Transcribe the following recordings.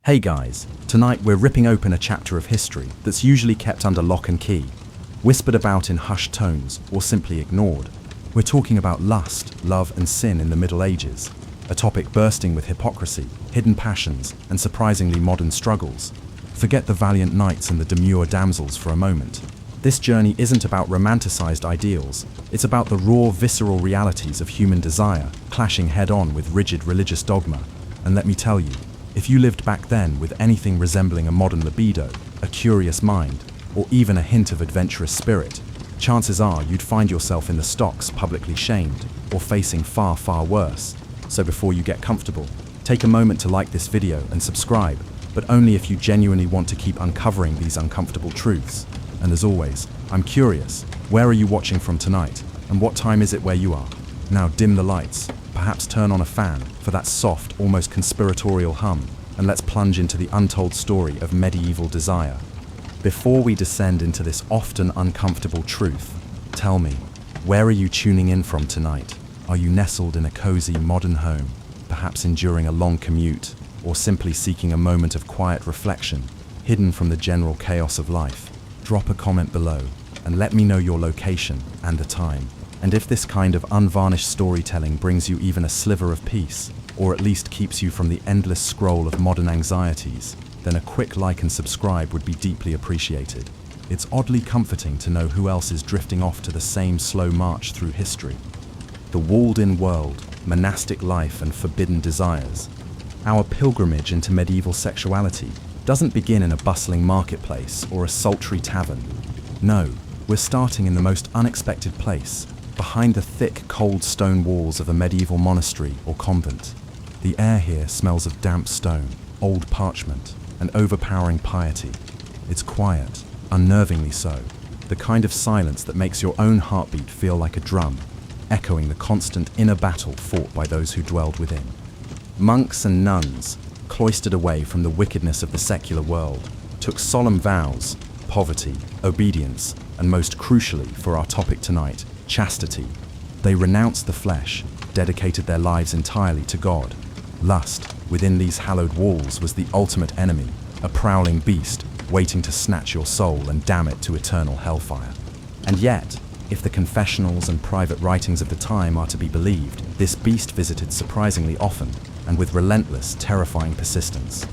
Hey guys, tonight we're ripping open a chapter of history that's usually kept under lock and key, whispered about in hushed tones or simply ignored. We're talking about lust, love and sin in the Middle Ages, a topic bursting with hypocrisy, hidden passions and surprisingly modern struggles. Forget the valiant knights and the demure damsels for a moment. This journey isn't about romanticized ideals, it's about the raw, visceral realities of human desire, clashing head-on with rigid religious dogma. And let me tell you, if you lived back then with anything resembling a modern libido, a curious mind, or even a hint of adventurous spirit, chances are you'd find yourself in the stocks publicly shamed, or facing far, far worse. So before you get comfortable, take a moment to like this video and subscribe, but only if you genuinely want to keep uncovering these uncomfortable truths. And as always, I'm curious, where are you watching from tonight, and what time is it where you are? Now dim the lights, perhaps turn on a fan for that soft, almost conspiratorial hum, and let's plunge into the untold story of medieval desire. Before we descend into this often uncomfortable truth, tell me, where are you tuning in from tonight? Are you nestled in a cozy modern home, perhaps enduring a long commute, or simply seeking a moment of quiet reflection, hidden from the general chaos of life? Drop a comment below and let me know your location and the time. And if this kind of unvarnished storytelling brings you even a sliver of peace, or at least keeps you from the endless scroll of modern anxieties, then a quick like and subscribe would be deeply appreciated. It's oddly comforting to know who else is drifting off to the same slow march through history. The walled-in world, monastic life and forbidden desires. Our pilgrimage into medieval sexuality doesn't begin in a bustling marketplace or a sultry tavern. No, we're starting in the most unexpected place, behind the thick, cold stone walls of a medieval monastery or convent. The air here smells of damp stone, old parchment, and overpowering piety. It's quiet, unnervingly so, the kind of silence that makes your own heartbeat feel like a drum, echoing the constant inner battle fought by those who dwelled within. Monks and nuns, cloistered away from the wickedness of the secular world, took solemn vows, poverty, obedience, and most crucially for our topic tonight, chastity. They renounced the flesh, dedicated their lives entirely to God. Lust, within these hallowed walls, was the ultimate enemy, a prowling beast waiting to snatch your soul and damn it to eternal hellfire. And yet, if the confessionals and private writings of the time are to be believed, this beast visited surprisingly often and with relentless, terrifying persistence.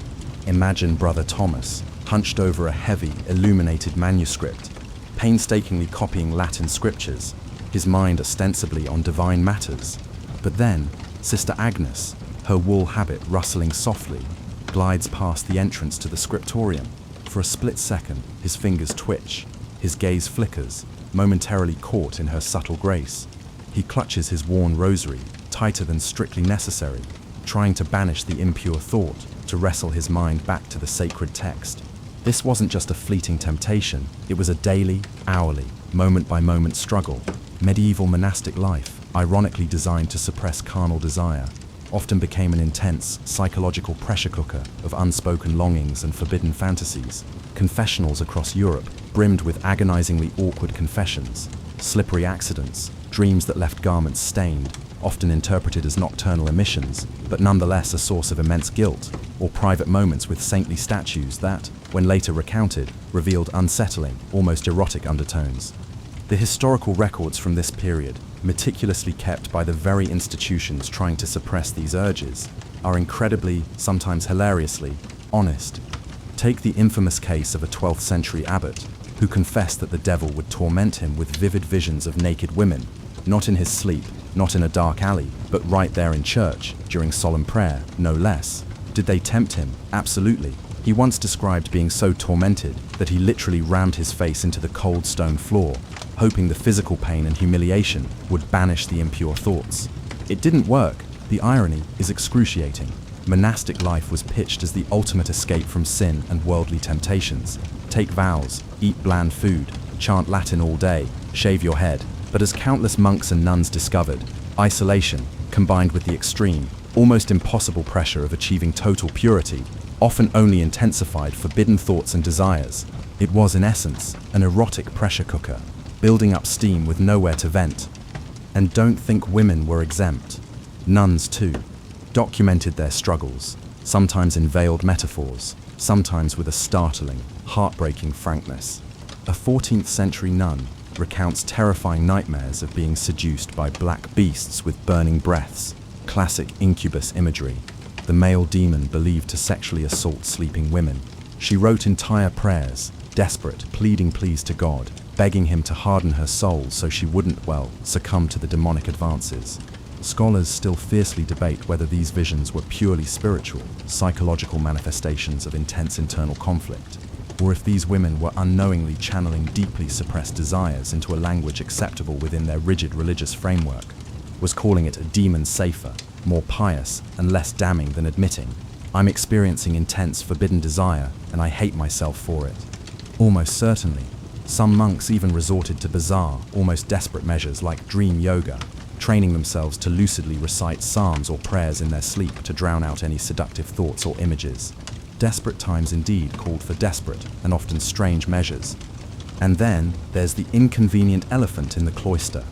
Imagine Brother Thomas, hunched over a heavy, illuminated manuscript, painstakingly copying Latin scriptures, his mind ostensibly on divine matters. But then, Sister Agnes, her wool habit rustling softly, glides past the entrance to the scriptorium. For a split second, his fingers twitch, his gaze flickers, momentarily caught in her subtle grace. He clutches his worn rosary, tighter than strictly necessary, trying to banish the impure thought, to wrestle his mind back to the sacred text. This wasn't just a fleeting temptation, it was a daily, hourly, moment-by-moment struggle. Medieval monastic life, ironically designed to suppress carnal desire, often became an intense, psychological pressure cooker of unspoken longings and forbidden fantasies. Confessionals across Europe brimmed with agonizingly awkward confessions, slippery accidents, dreams that left garments stained, often interpreted as nocturnal emissions, but nonetheless a source of immense guilt, or private moments with saintly statues that, when later recounted, revealed unsettling, almost erotic undertones. The historical records from this period, meticulously kept by the very institutions trying to suppress these urges, are incredibly, sometimes hilariously, honest. Take the infamous case of a 12th century abbot who confessed that the devil would torment him with vivid visions of naked women, not in his sleep, not in a dark alley, but right there in church, during solemn prayer, no less. Did they tempt him? Absolutely. He once described being so tormented that he literally rammed his face into the cold stone floor, hoping the physical pain and humiliation would banish the impure thoughts. It didn't work. The irony is excruciating. Monastic life was pitched as the ultimate escape from sin and worldly temptations. Take vows, eat bland food, chant Latin all day, shave your head. But as countless monks and nuns discovered, isolation, combined with the extreme, almost impossible pressure of achieving total purity, often only intensified forbidden thoughts and desires. It was, in essence, an erotic pressure cooker, building up steam with nowhere to vent. And don't think women were exempt. Nuns, too, documented their struggles, sometimes in veiled metaphors, sometimes with a startling, heartbreaking frankness. A 14th century nun recounts terrifying nightmares of being seduced by black beasts with burning breaths, classic incubus imagery, the male demon believed to sexually assault sleeping women. She wrote entire prayers, desperate, pleading pleas to God, begging him to harden her soul so she wouldn't, succumb to the demonic advances. Scholars still fiercely debate whether these visions were purely spiritual, psychological manifestations of intense internal conflict, or if these women were unknowingly channeling deeply suppressed desires into a language acceptable within their rigid religious framework. Was calling it a demon safer, more pious, and less damning than admitting, "I'm experiencing intense forbidden desire, and I hate myself for it." Almost certainly, some monks even resorted to bizarre, almost desperate measures like dream yoga, training themselves to lucidly recite psalms or prayers in their sleep to drown out any seductive thoughts or images. Desperate times indeed called for desperate and often strange measures. And then there's the inconvenient elephant in the cloister: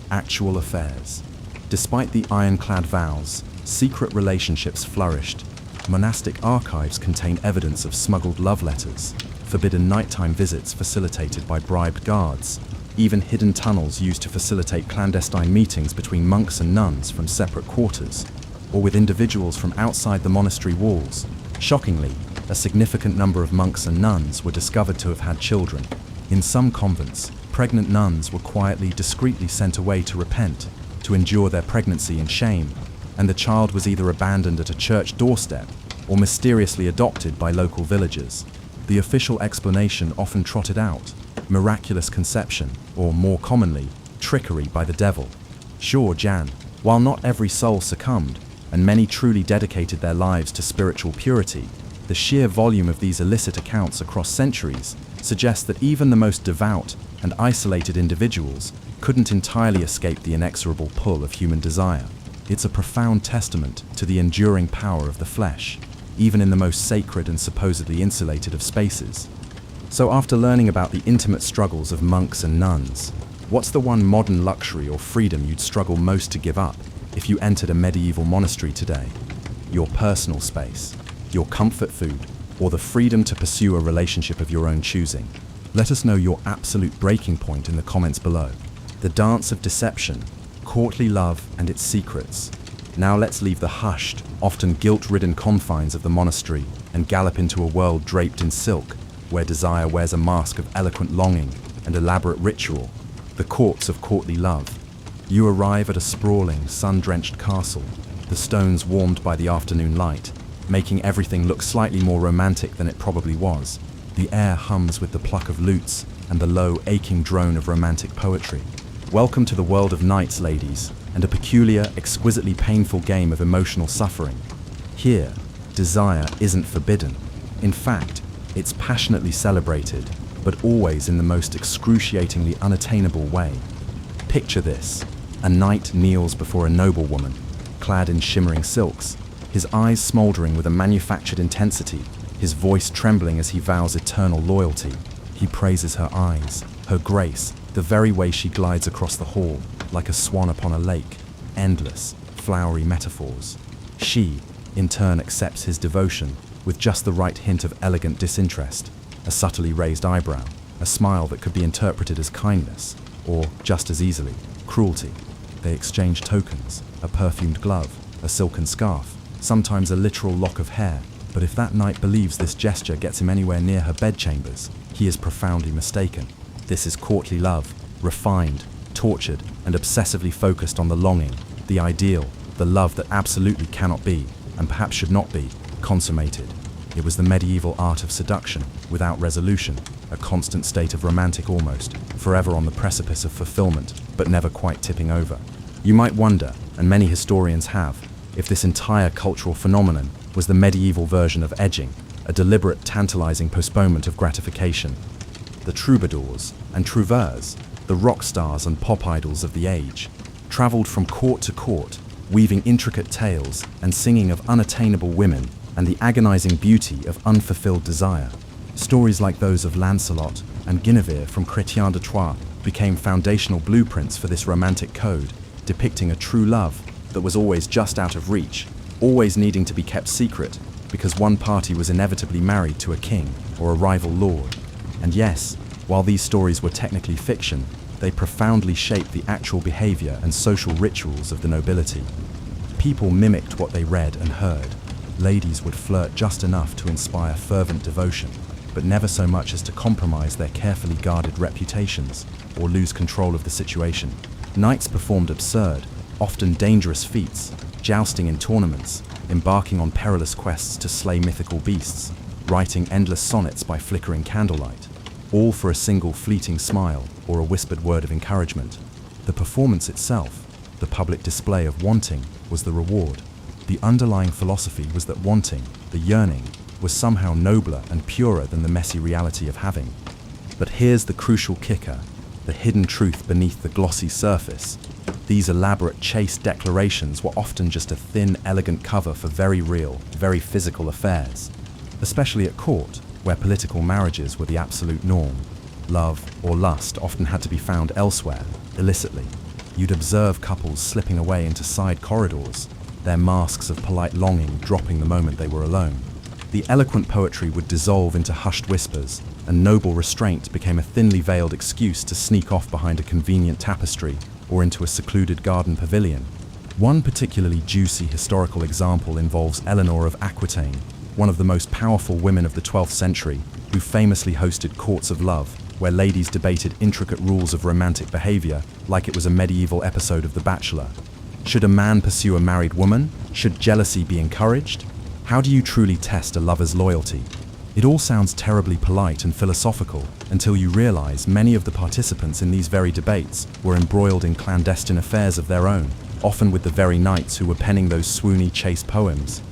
actual affairs. Despite the ironclad vows, secret relationships flourished. Monastic archives contain evidence of smuggled love letters, forbidden nighttime visits facilitated by bribed guards, even hidden tunnels used to facilitate clandestine meetings between monks and nuns from separate quarters, or with individuals from outside the monastery walls. Shockingly, a significant number of monks and nuns were discovered to have had children. In some convents, pregnant nuns were quietly, discreetly sent away to repent, to endure their pregnancy in shame, and the child was either abandoned at a church doorstep or mysteriously adopted by local villagers. The official explanation often trotted out: miraculous conception, or more commonly, trickery by the devil. Sure, Jan, while not every soul succumbed, and many truly dedicated their lives to spiritual purity, the sheer volume of these illicit accounts across centuries suggests that even the most devout and isolated individuals couldn't entirely escape the inexorable pull of human desire. It's a profound testament to the enduring power of the flesh, even in the most sacred and supposedly insulated of spaces. So after learning about the intimate struggles of monks and nuns, what's the one modern luxury or freedom you'd struggle most to give up if you entered a medieval monastery today? Your personal space, your comfort food, or the freedom to pursue a relationship of your own choosing? Let us know your absolute breaking point in the comments below. The dance of deception, courtly love and its secrets. Now let's leave the hushed, often guilt-ridden confines of the monastery and gallop into a world draped in silk, where desire wears a mask of eloquent longing and elaborate ritual, the courts of courtly love. You arrive at a sprawling, sun-drenched castle, the stones warmed by the afternoon light, making everything look slightly more romantic than it probably was. The air hums with the pluck of lutes and the low, aching drone of romantic poetry. Welcome to the world of knights, ladies, and a peculiar, exquisitely painful game of emotional suffering. Here, desire isn't forbidden. In fact, it's passionately celebrated, but always in the most excruciatingly unattainable way. Picture this: a knight kneels before a noblewoman, clad in shimmering silks, his eyes smoldering with a manufactured intensity, his voice trembling as he vows eternal loyalty. He praises her eyes, her grace, the very way she glides across the hall, like a swan upon a lake, endless, flowery metaphors. She, in turn, accepts his devotion with just the right hint of elegant disinterest, a subtly raised eyebrow, a smile that could be interpreted as kindness, or, just as easily, cruelty. They exchange tokens: a perfumed glove, a silken scarf, sometimes a literal lock of hair. But if that knight believes this gesture gets him anywhere near her bedchambers, he is profoundly mistaken. This is courtly love, refined, tortured, and obsessively focused on the longing, the ideal, the love that absolutely cannot be, and perhaps should not be, consummated. It was the medieval art of seduction, without resolution, a constant state of romantic almost, forever on the precipice of fulfillment, but never quite tipping over. You might wonder, and many historians have, if this entire cultural phenomenon was the medieval version of edging, a deliberate, tantalizing postponement of gratification. The troubadours and trouveurs, the rock stars and pop idols of the age, traveled from court to court, weaving intricate tales and singing of unattainable women and the agonizing beauty of unfulfilled desire. Stories like those of Lancelot and Guinevere from Chrétien de Troyes became foundational blueprints for this romantic code, depicting a true love that was always just out of reach, always needing to be kept secret, because one party was inevitably married to a king or a rival lord. And yes, while these stories were technically fiction, they profoundly shaped the actual behavior and social rituals of the nobility. People mimicked what they read and heard. Ladies would flirt just enough to inspire fervent devotion, but never so much as to compromise their carefully guarded reputations or lose control of the situation. Knights performed absurd, often dangerous feats, jousting in tournaments, embarking on perilous quests to slay mythical beasts, writing endless sonnets by flickering candlelight, all for a single fleeting smile or a whispered word of encouragement. The performance itself, the public display of wanting, was the reward. The underlying philosophy was that wanting, the yearning, was somehow nobler and purer than the messy reality of having. But here's the crucial kicker, the hidden truth beneath the glossy surface. These elaborate, chaste declarations were often just a thin, elegant cover for very real, very physical affairs. Especially at court, where political marriages were the absolute norm. Love or lust often had to be found elsewhere, illicitly. You'd observe couples slipping away into side corridors, their masks of polite longing dropping the moment they were alone. The eloquent poetry would dissolve into hushed whispers, and noble restraint became a thinly veiled excuse to sneak off behind a convenient tapestry or into a secluded garden pavilion. One particularly juicy historical example involves Eleanor of Aquitaine, one of the most powerful women of the 12th century, who famously hosted courts of love, where ladies debated intricate rules of romantic behavior like it was a medieval episode of The Bachelor. Should a man pursue a married woman? Should jealousy be encouraged? How do you truly test a lover's loyalty? It all sounds terribly polite and philosophical until you realize many of the participants in these very debates were embroiled in clandestine affairs of their own, often with the very knights who were penning those swoony chaste poems.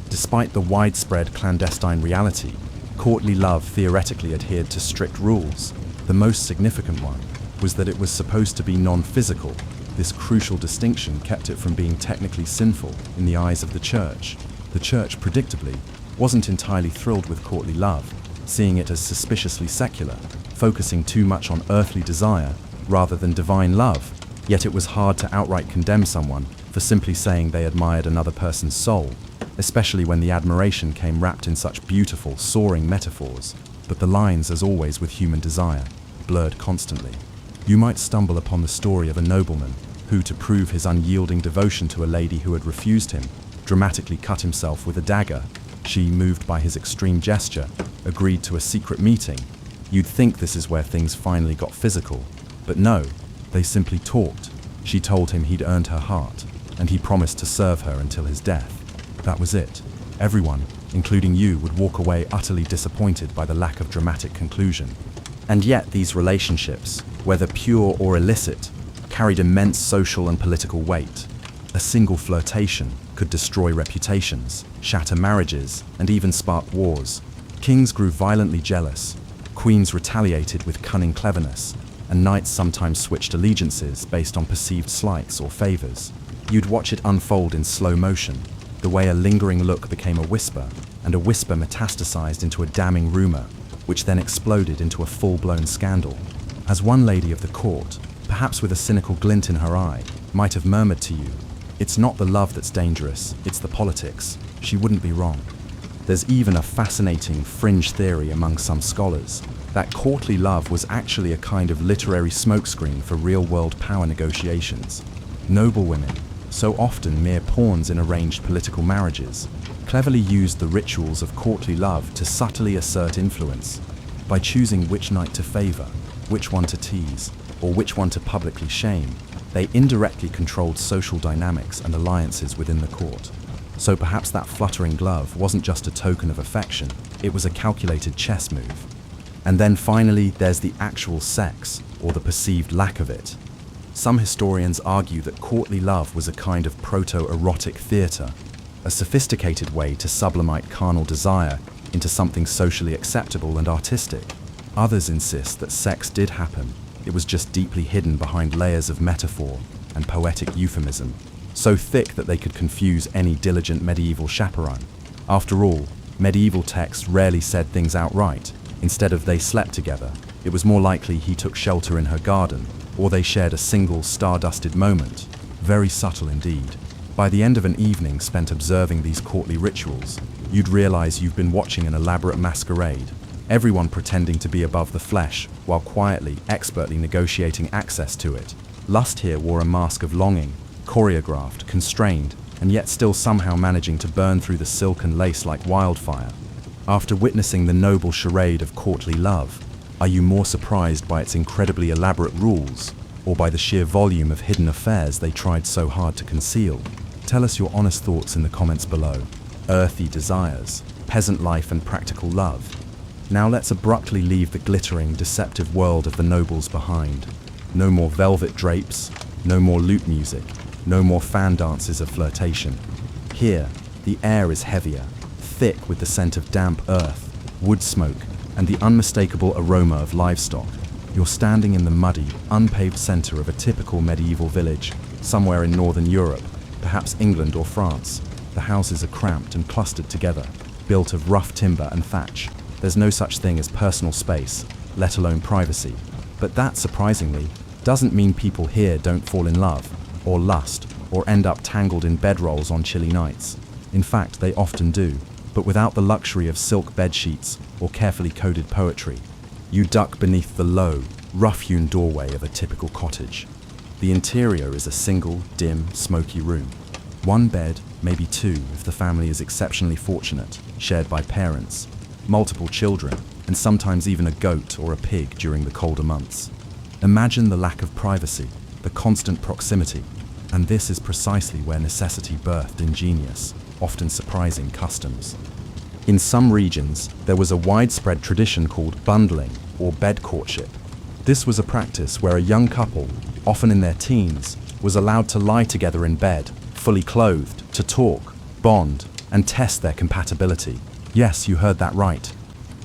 Despite the widespread clandestine reality, courtly love theoretically adhered to strict rules. The most significant one was that it was supposed to be non-physical. This crucial distinction kept it from being technically sinful in the eyes of the church. The church, predictably, wasn't entirely thrilled with courtly love, seeing it as suspiciously secular, focusing too much on earthly desire rather than divine love. Yet it was hard to outright condemn someone for simply saying they admired another person's soul, especially when the admiration came wrapped in such beautiful, soaring metaphors. But the lines, as always with human desire, blurred constantly. You might stumble upon the story of a nobleman who, to prove his unyielding devotion to a lady who had refused him, dramatically cut himself with a dagger. She, moved by his extreme gesture, agreed to a secret meeting. You'd think this is where things finally got physical, but no, they simply talked. She told him he'd earned her heart, and he promised to serve her until his death. That was it. Everyone, including you, would walk away utterly disappointed by the lack of dramatic conclusion. And yet these relationships, whether pure or illicit, carried immense social and political weight. A single flirtation could destroy reputations, shatter marriages, and even spark wars. Kings grew violently jealous, queens retaliated with cunning cleverness, and knights sometimes switched allegiances based on perceived slights or favors. You'd watch it unfold in slow motion, the way a lingering look became a whisper, and a whisper metastasized into a damning rumor, which then exploded into a full-blown scandal. As one lady of the court, perhaps with a cynical glint in her eye, might have murmured to you, "It's not the love that's dangerous, it's the politics," she wouldn't be wrong. There's even a fascinating fringe theory among some scholars that courtly love was actually a kind of literary smokescreen for real-world power negotiations. Noble women, so often mere pawns in arranged political marriages, cleverly used the rituals of courtly love to subtly assert influence. By choosing which knight to favor, which one to tease, or which one to publicly shame, they indirectly controlled social dynamics and alliances within the court. So perhaps that fluttering glove wasn't just a token of affection, it was a calculated chess move. And then finally, there's the actual sex, or the perceived lack of it. Some historians argue that courtly love was a kind of proto-erotic theater, a sophisticated way to sublimate carnal desire into something socially acceptable and artistic. Others insist that sex did happen, it was just deeply hidden behind layers of metaphor and poetic euphemism, so thick that they could confuse any diligent medieval chaperone. After all, medieval texts rarely said things outright. Instead of "they slept together," it was more likely he took shelter in her garden, or they shared a single star-dusted moment. Very subtle indeed. By the end of an evening spent observing these courtly rituals, you'd realize you've been watching an elaborate masquerade, everyone pretending to be above the flesh while quietly, expertly negotiating access to it. Lust here wore a mask of longing, choreographed, constrained, and yet still somehow managing to burn through the silk and lace like wildfire. After witnessing the noble charade of courtly love, are you more surprised by its incredibly elaborate rules, or by the sheer volume of hidden affairs they tried so hard to conceal? Tell us your honest thoughts in the comments below. Earthy desires, peasant life and practical love. Now let's abruptly leave the glittering, deceptive world of the nobles behind. No more velvet drapes, no more lute music, no more fan dances of flirtation. Here, the air is heavier, thick with the scent of damp earth, wood smoke, and the unmistakable aroma of livestock. You're standing in the muddy, unpaved center of a typical medieval village, somewhere in northern Europe, perhaps England or France. The houses are cramped and clustered together, built of rough timber and thatch. There's no such thing as personal space, let alone privacy. But that, surprisingly, doesn't mean people here don't fall in love, or lust, or end up tangled in bedrolls on chilly nights. In fact, they often do, but without the luxury of silk bedsheets or carefully coded poetry. You duck beneath the low, rough-hewn doorway of a typical cottage. The interior is a single, dim, smoky room. One bed, maybe two if the family is exceptionally fortunate, shared by parents, multiple children, and sometimes even a goat or a pig during the colder months. Imagine the lack of privacy, the constant proximity, and this is precisely where necessity birthed ingenious, often surprising customs. In some regions, there was a widespread tradition called bundling, or bed courtship. This was a practice where a young couple, often in their teens, was allowed to lie together in bed, fully clothed, to talk, bond, and test their compatibility. Yes, you heard that right.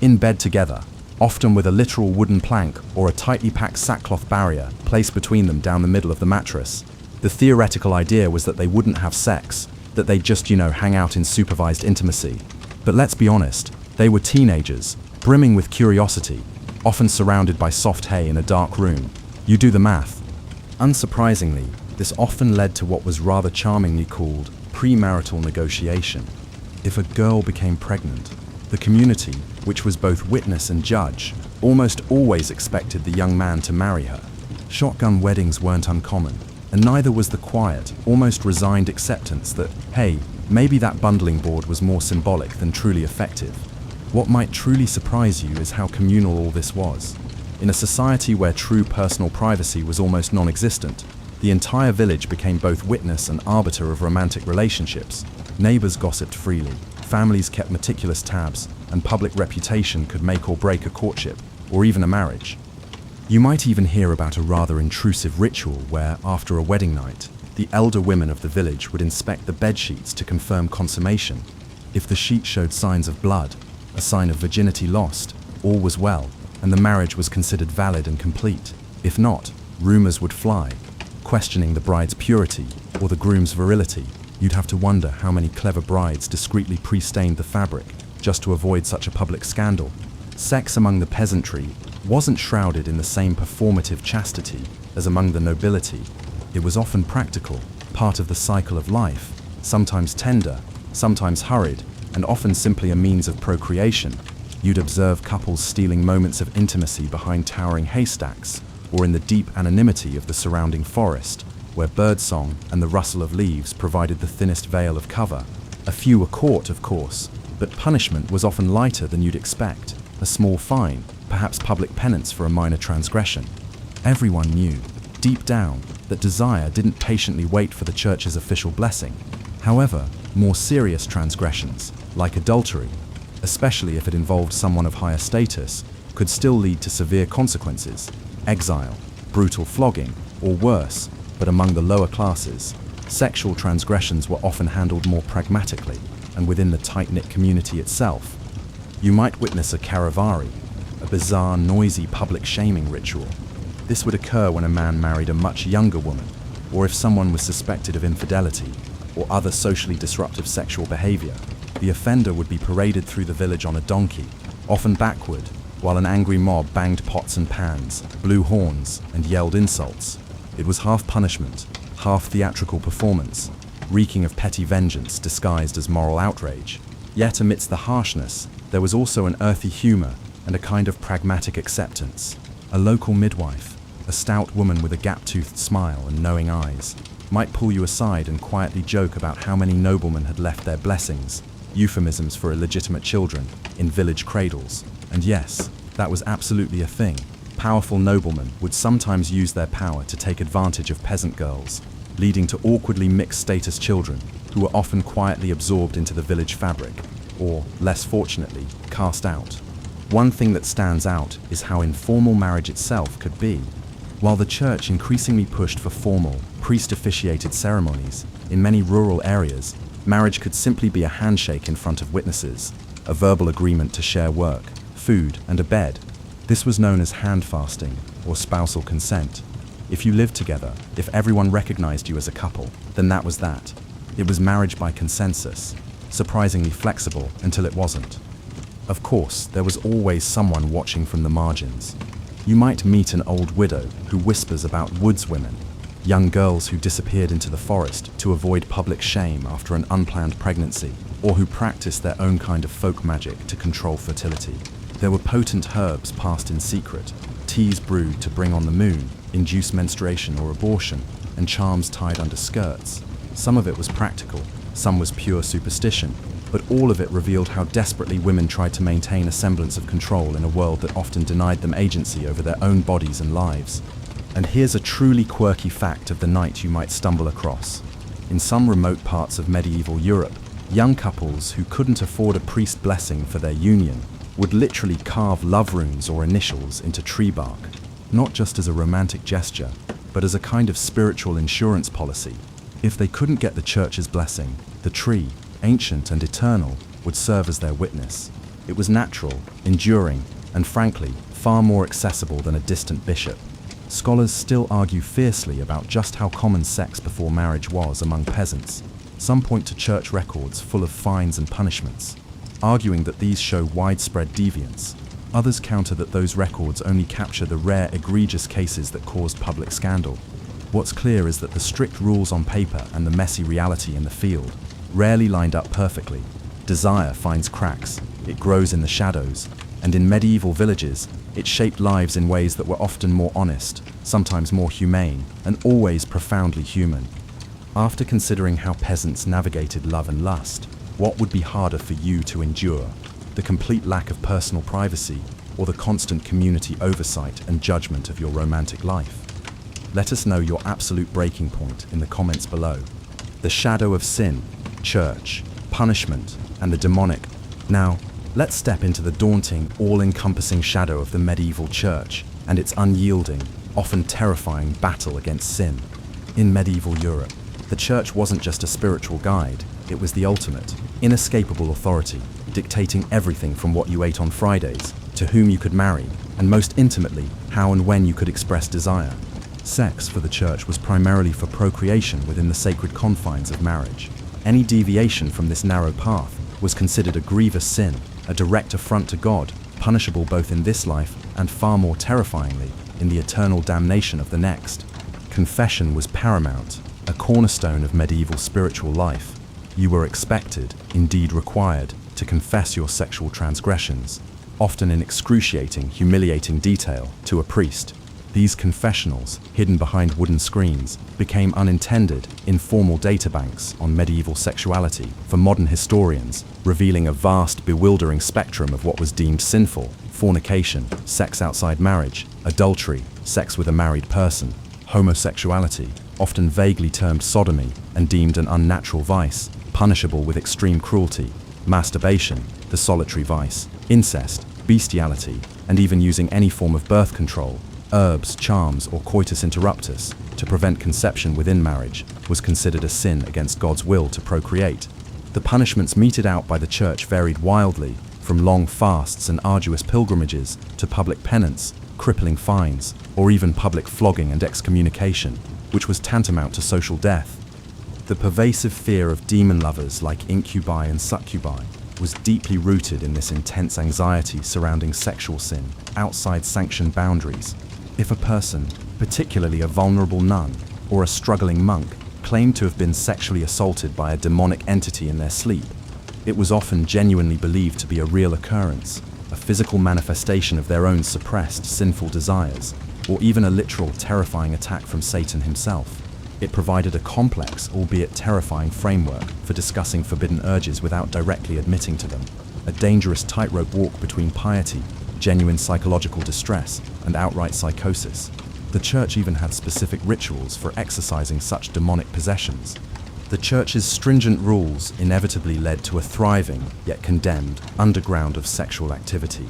In bed together, often with a literal wooden plank or a tightly packed sackcloth barrier placed between them down the middle of the mattress. The theoretical idea was that they wouldn't have sex, that they'd just, hang out in supervised intimacy. But let's be honest, they were teenagers, brimming with curiosity, often surrounded by soft hay in a dark room. You do the math. Unsurprisingly, this often led to what was rather charmingly called premarital negotiation. If a girl became pregnant, the community, which was both witness and judge, almost always expected the young man to marry her. Shotgun weddings weren't uncommon, and neither was the quiet, almost resigned acceptance that, hey, maybe that bundling board was more symbolic than truly effective. What might truly surprise you is how communal all this was. In a society where true personal privacy was almost non-existent, the entire village became both witness and arbiter of romantic relationships. Neighbors gossiped freely, families kept meticulous tabs, and public reputation could make or break a courtship, or even a marriage. You might even hear about a rather intrusive ritual where, after a wedding night, the elder women of the village would inspect the bed sheets to confirm consummation. If the sheet showed signs of blood, a sign of virginity lost, all was well, and the marriage was considered valid and complete. If not, rumors would fly, questioning the bride's purity or the groom's virility. You'd have to wonder how many clever brides discreetly pre-stained the fabric just to avoid such a public scandal. Sex among the peasantry wasn't shrouded in the same performative chastity as among the nobility. It was often practical, part of the cycle of life, sometimes tender, sometimes hurried, and often simply a means of procreation. You'd observe couples stealing moments of intimacy behind towering haystacks, or in the deep anonymity of the surrounding forest, where birdsong and the rustle of leaves provided the thinnest veil of cover. A few were caught, of course, but punishment was often lighter than you'd expect. A small fine, perhaps public penance for a minor transgression. Everyone knew, deep down, that desire didn't patiently wait for the church's official blessing. However, more serious transgressions, like adultery, especially if it involved someone of higher status, could still lead to severe consequences: exile, brutal flogging, or worse. But among the lower classes, sexual transgressions were often handled more pragmatically and within the tight-knit community itself. You might witness a karavari, a bizarre, noisy public shaming ritual. This would occur when a man married a much younger woman, or if someone was suspected of infidelity or other socially disruptive sexual behavior. The offender would be paraded through the village on a donkey, often backward, while an angry mob banged pots and pans, blew horns, and yelled insults. It was half punishment, half theatrical performance, reeking of petty vengeance disguised as moral outrage. Yet amidst the harshness, there was also an earthy humor and a kind of pragmatic acceptance. A local midwife, a stout woman with a gap-toothed smile and knowing eyes, might pull you aside and quietly joke about how many noblemen had left their blessings, euphemisms for illegitimate children, in village cradles. And yes, that was absolutely a thing. Powerful noblemen would sometimes use their power to take advantage of peasant girls, leading to awkwardly mixed status children who were often quietly absorbed into the village fabric, or, less fortunately, cast out. One thing that stands out is how informal marriage itself could be. While the church increasingly pushed for formal, priest-officiated ceremonies, in many rural areas, marriage could simply be a handshake in front of witnesses, a verbal agreement to share work, food, and a bed. This was known as hand-fasting, or spousal consent. If you lived together, if everyone recognized you as a couple, then that was that. It was marriage by consensus, surprisingly flexible until it wasn't. Of course, there was always someone watching from the margins. You might meet an old widow who whispers about woodswomen, young girls who disappeared into the forest to avoid public shame after an unplanned pregnancy, or who practiced their own kind of folk magic to control fertility. There were potent herbs passed in secret, teas brewed to bring on the moon, induce menstruation or abortion, and charms tied under skirts. Some of it was practical, some was pure superstition, but all of it revealed how desperately women tried to maintain a semblance of control in a world that often denied them agency over their own bodies and lives. And here's a truly quirky fact of the night you might stumble across. In some remote parts of medieval Europe, young couples who couldn't afford a priest blessing for their union would literally carve love runes or initials into tree bark, not just as a romantic gesture, but as a kind of spiritual insurance policy. If they couldn't get the church's blessing, the tree, ancient and eternal, would serve as their witness. It was natural, enduring, and frankly, far more accessible than a distant bishop. Scholars still argue fiercely about just how common sex before marriage was among peasants. Some point to church records full of fines and punishments, arguing that these show widespread deviance. Others counter that those records only capture the rare, egregious cases that caused public scandal. What's clear is that the strict rules on paper and the messy reality in the field rarely lined up perfectly. Desire finds cracks, it grows in the shadows, and in medieval villages, it shaped lives in ways that were often more honest, sometimes more humane, and always profoundly human. After considering how peasants navigated love and lust, what would be harder for you to endure? The complete lack of personal privacy, or the constant community oversight and judgment of your romantic life? Let us know your absolute breaking point in the comments below. The shadow of sin, church, punishment, and the demonic. Now, let's step into the daunting, all-encompassing shadow of the medieval church and its unyielding, often terrifying battle against sin. In medieval Europe, the church wasn't just a spiritual guide, it was the ultimate, inescapable authority, dictating everything from what you ate on Fridays, to whom you could marry, and most intimately, how and when you could express desire. Sex for the church was primarily for procreation within the sacred confines of marriage. Any deviation from this narrow path was considered a grievous sin, a direct affront to God, punishable both in this life and far more terrifyingly, in the eternal damnation of the next. Confession was paramount, a cornerstone of medieval spiritual life. You were expected, indeed required, to confess your sexual transgressions, often in excruciating, humiliating detail, to a priest. These confessionals, hidden behind wooden screens, became unintended, informal databanks on medieval sexuality for modern historians, revealing a vast, bewildering spectrum of what was deemed sinful: fornication, sex outside marriage, adultery, sex with a married person, homosexuality, often vaguely termed sodomy and deemed an unnatural vice, punishable with extreme cruelty, masturbation, the solitary vice, incest, bestiality, and even using any form of birth control, herbs, charms, or coitus interruptus, to prevent conception within marriage, was considered a sin against God's will to procreate. The punishments meted out by the church varied wildly, from long fasts and arduous pilgrimages to public penance, crippling fines, or even public flogging and excommunication, which was tantamount to social death. The pervasive fear of demon lovers like incubi and succubi was deeply rooted in this intense anxiety surrounding sexual sin outside sanctioned boundaries. If a person, particularly a vulnerable nun or a struggling monk, claimed to have been sexually assaulted by a demonic entity in their sleep, It was often genuinely believed to be a real occurrence, a physical manifestation of their own suppressed, sinful desires, or even a literal, terrifying attack from Satan himself. It provided a complex, albeit terrifying framework for discussing forbidden urges without directly admitting to them, a dangerous tightrope walk between piety, genuine psychological distress, and outright psychosis. The church even had specific rituals for exorcising such demonic possessions. The church's stringent rules inevitably led to a thriving, yet condemned, underground of sexual activity.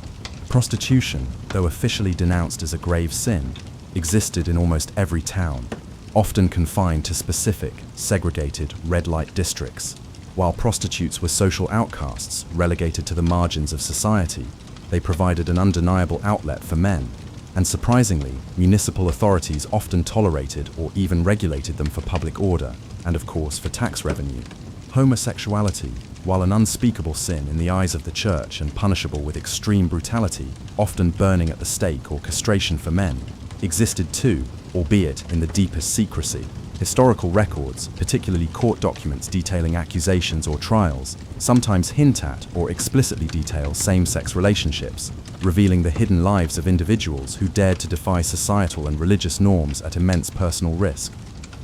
Prostitution, though officially denounced as a grave sin, existed in almost every town, often confined to specific, segregated, red-light districts. While prostitutes were social outcasts relegated to the margins of society, they provided an undeniable outlet for men, and surprisingly, municipal authorities often tolerated or even regulated them for public order, and of course for tax revenue. Homosexuality, while an unspeakable sin in the eyes of the church and punishable with extreme brutality, often burning at the stake or castration for men, existed too, albeit in the deepest secrecy. Historical records, particularly court documents detailing accusations or trials, sometimes hint at or explicitly detail same-sex relationships, revealing the hidden lives of individuals who dared to defy societal and religious norms at immense personal risk.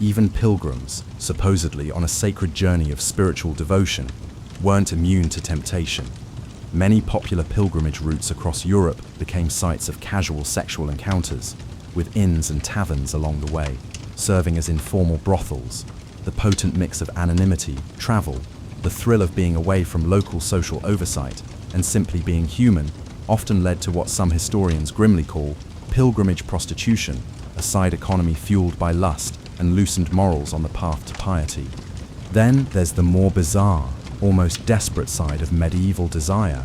Even pilgrims, supposedly on a sacred journey of spiritual devotion, weren't immune to temptation. Many popular pilgrimage routes across Europe became sites of casual sexual encounters, with inns and taverns along the way, serving as informal brothels. The potent mix of anonymity, travel, the thrill of being away from local social oversight, and simply being human, often led to what some historians grimly call pilgrimage prostitution, a side economy fueled by lust and loosened morals on the path to piety. Then there's the more bizarre, almost desperate side of medieval desire,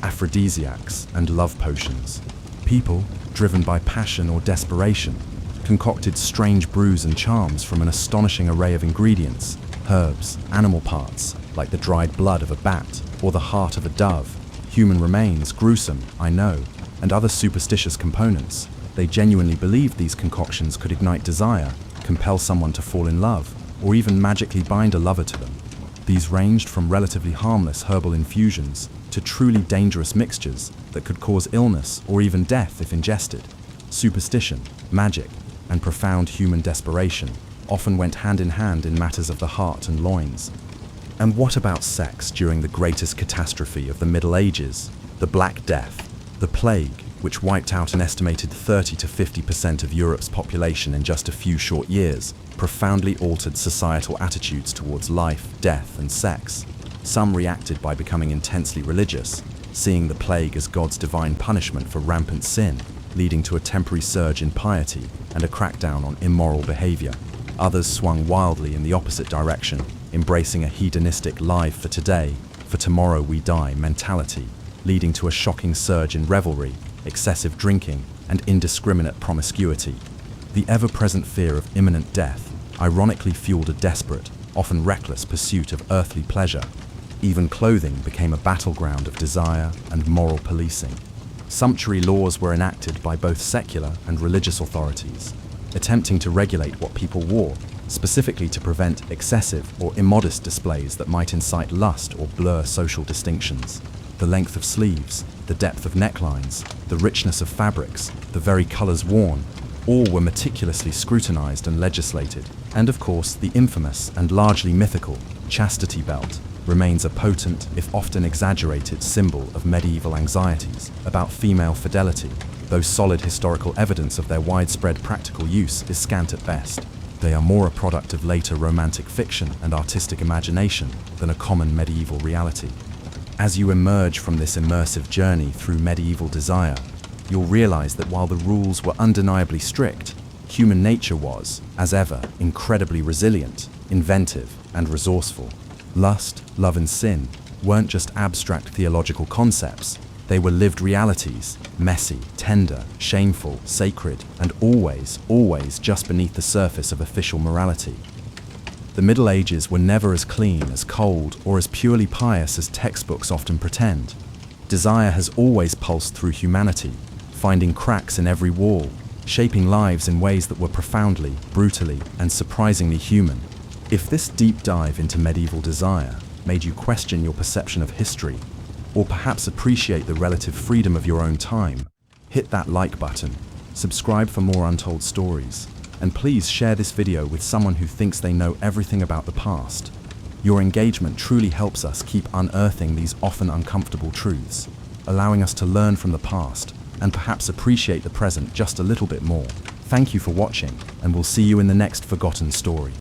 aphrodisiacs and love potions. People, driven by passion or desperation, concocted strange brews and charms from an astonishing array of ingredients, herbs, animal parts, like the dried blood of a bat or the heart of a dove, human remains, gruesome, I know, and other superstitious components. They genuinely believed these concoctions could ignite desire, compel someone to fall in love, or even magically bind a lover to them. These ranged from relatively harmless herbal infusions to truly dangerous mixtures that could cause illness or even death if ingested. Superstition, magic, and profound human desperation often went hand in hand in matters of the heart and loins. And what about sex during the greatest catastrophe of the Middle Ages, the Black Death, the plague, which wiped out an estimated 30 to 50% of Europe's population in just a few short years, profoundly altered societal attitudes towards life, death, and sex. Some reacted by becoming intensely religious, seeing the plague as God's divine punishment for rampant sin, leading to a temporary surge in piety and a crackdown on immoral behavior. Others swung wildly in the opposite direction, embracing a hedonistic live for today, for tomorrow we die mentality, leading to a shocking surge in revelry, excessive drinking, and indiscriminate promiscuity. The ever-present fear of imminent death ironically fueled a desperate, often reckless pursuit of earthly pleasure. Even clothing became a battleground of desire and moral policing. Sumptuary laws were enacted by both secular and religious authorities, attempting to regulate what people wore, specifically to prevent excessive or immodest displays that might incite lust or blur social distinctions. The length of sleeves, the depth of necklines, the richness of fabrics, the very colors worn, all were meticulously scrutinized and legislated. And of course, the infamous and largely mythical chastity belt remains a potent, if often exaggerated, symbol of medieval anxieties about female fidelity, though solid historical evidence of their widespread practical use is scant at best. They are more a product of later romantic fiction and artistic imagination than a common medieval reality. As you emerge from this immersive journey through medieval desire, you'll realize that while the rules were undeniably strict, human nature was, as ever, incredibly resilient, inventive, and resourceful. Lust, love, and sin weren't just abstract theological concepts. They were lived realities, messy, tender, shameful, sacred, and always, always just beneath the surface of official morality. The Middle Ages were never as clean, as cold, or as purely pious as textbooks often pretend. Desire has always pulsed through humanity, finding cracks in every wall, shaping lives in ways that were profoundly, brutally, and surprisingly human. If this deep dive into medieval desire made you question your perception of history, or perhaps appreciate the relative freedom of your own time, hit that like button, subscribe for more untold stories, and please share this video with someone who thinks they know everything about the past. Your engagement truly helps us keep unearthing these often uncomfortable truths, allowing us to learn from the past and perhaps appreciate the present just a little bit more. Thank you for watching, and we'll see you in the next forgotten story.